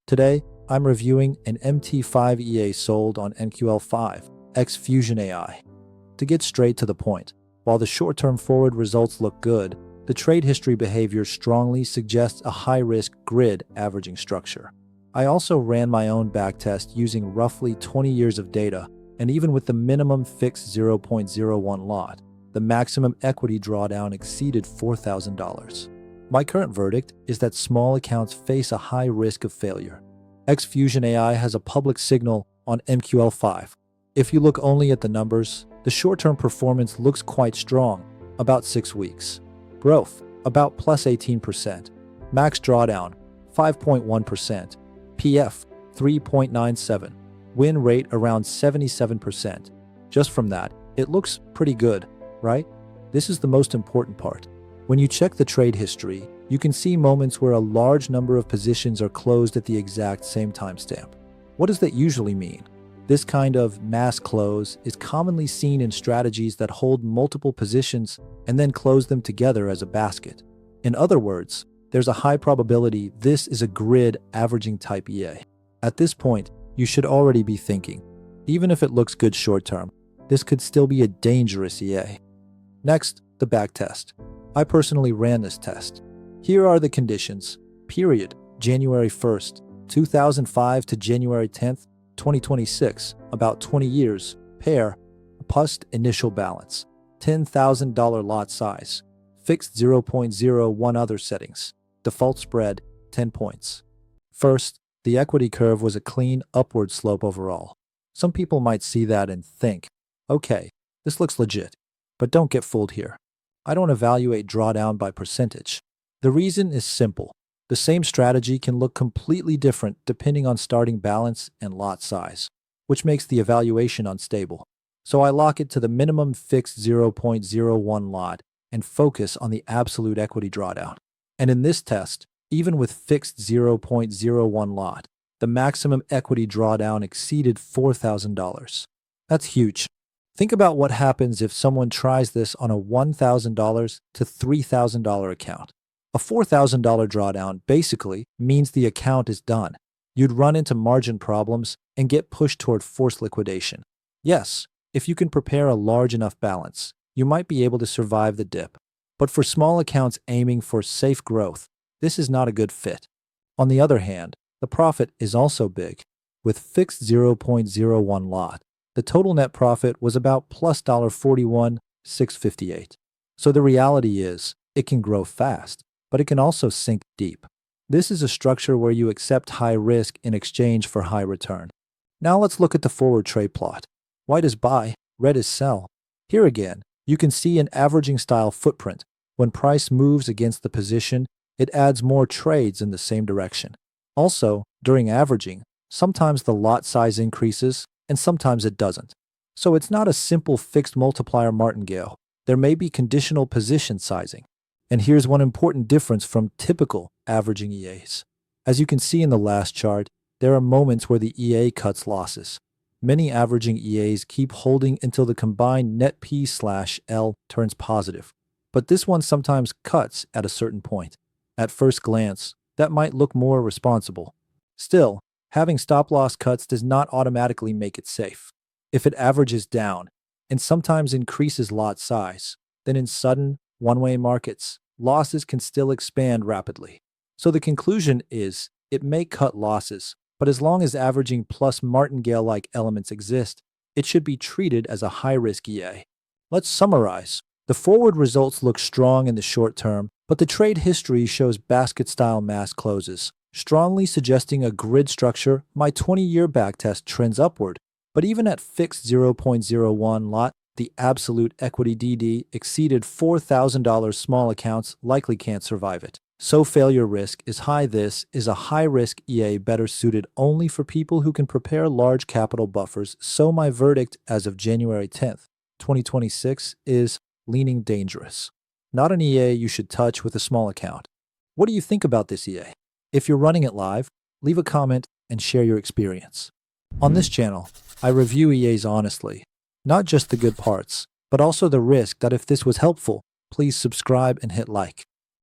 Today, I'm reviewing an MT5 EA sold on MQL5 x Fusion AI. To get straight to the point, while the short-term forward results look good, the trade history behavior strongly suggests a high-risk grid averaging structure. I also ran my own backtest using roughly 20 years of data, and even with the minimum fixed 0.01 lot, the maximum equity drawdown exceeded $4,000. My current verdict is that small accounts face a high risk of failure. X Fusion AI has a public signal on MQL5. If you look only at the numbers, the short-term performance looks quite strong, about 6 weeks. Growth, about plus 18%. Max drawdown, 5.1%. PF, 3.97. Win rate around 77%. Just from that, it looks pretty good, right? This is the most important part. When you check the trade history, you can see moments where a large number of positions are closed at the exact same timestamp. What does that usually mean? This kind of mass close is commonly seen in strategies that hold multiple positions and then close them together as a basket. In other words, there's a high probability this is a grid averaging type EA. At this point, you should already be thinking, even if it looks good short-term, this could still be a dangerous EA. Next, the backtest. I personally ran this test. Here are the conditions. Period, January 1st, 2005 to January 10th, 2026, about 20 years. Pair, pust initial balance, $10,000 lot size, fixed 0.01 other settings, default spread, 10 points. First, the equity curve was a clean upward slope overall. Some people might see that and think, okay, this looks legit, but don't get fooled here. I don't evaluate drawdown by percentage. The reason is simple. The same strategy can look completely different depending on starting balance and lot size, which makes the evaluation unstable. So I lock it to the minimum fixed 0.01 lot and focus on the absolute equity drawdown. And in this test, even with fixed 0.01 lot, the maximum equity drawdown exceeded $4,000. That's huge. Think about what happens if someone tries this on a $1,000 to $3,000 account. A $4,000 drawdown basically means the account is done. You'd run into margin problems and get pushed toward forced liquidation. Yes, if you can prepare a large enough balance, you might be able to survive the dip. But for small accounts aiming for safe growth, this is not a good fit. On the other hand, the profit is also big. With fixed 0.01 lot, the total net profit was about plus $41,658. So the reality is, it can grow fast, but it can also sink deep. This is a structure where you accept high risk in exchange for high return. Now let's look at the forward trade plot. White is buy, red is sell. Here again, you can see an averaging style footprint. When price moves against the position, it adds more trades in the same direction. Also, during averaging, sometimes the lot size increases and sometimes it doesn't. So it's not a simple fixed multiplier martingale. There may be conditional position sizing. And here's one important difference from typical averaging EAs. As you can see in the last chart, there are moments where the EA cuts losses. Many averaging EAs keep holding until the combined net P/L turns positive. But this one sometimes cuts at a certain point. At first glance, that might look more responsible. Still, having stop-loss cuts does not automatically make it safe. If it averages down, and sometimes increases lot size, then in sudden, one-way markets, losses can still expand rapidly. So the conclusion is, it may cut losses, but as long as averaging plus martingale-like elements exist, it should be treated as a high-risk EA. Let's summarize. The forward results look strong in the short term, but the trade history shows basket-style mass closes, strongly suggesting a grid structure. My 20-year backtest trends upward, but even at fixed 0.01 lot, the absolute equity DD exceeded $4,000. Small accounts likely can't survive it. So failure risk is high. This is a high-risk EA better suited only for people who can prepare large capital buffers. So my verdict as of January 10th, 2026 is leaning dangerous. Not an EA you should touch with a small account. What do you think about this EA? If you're running it live, leave a comment and share your experience. On this channel, I review EAs honestly, not just the good parts, but also the risk. That if this was helpful, please subscribe and hit like.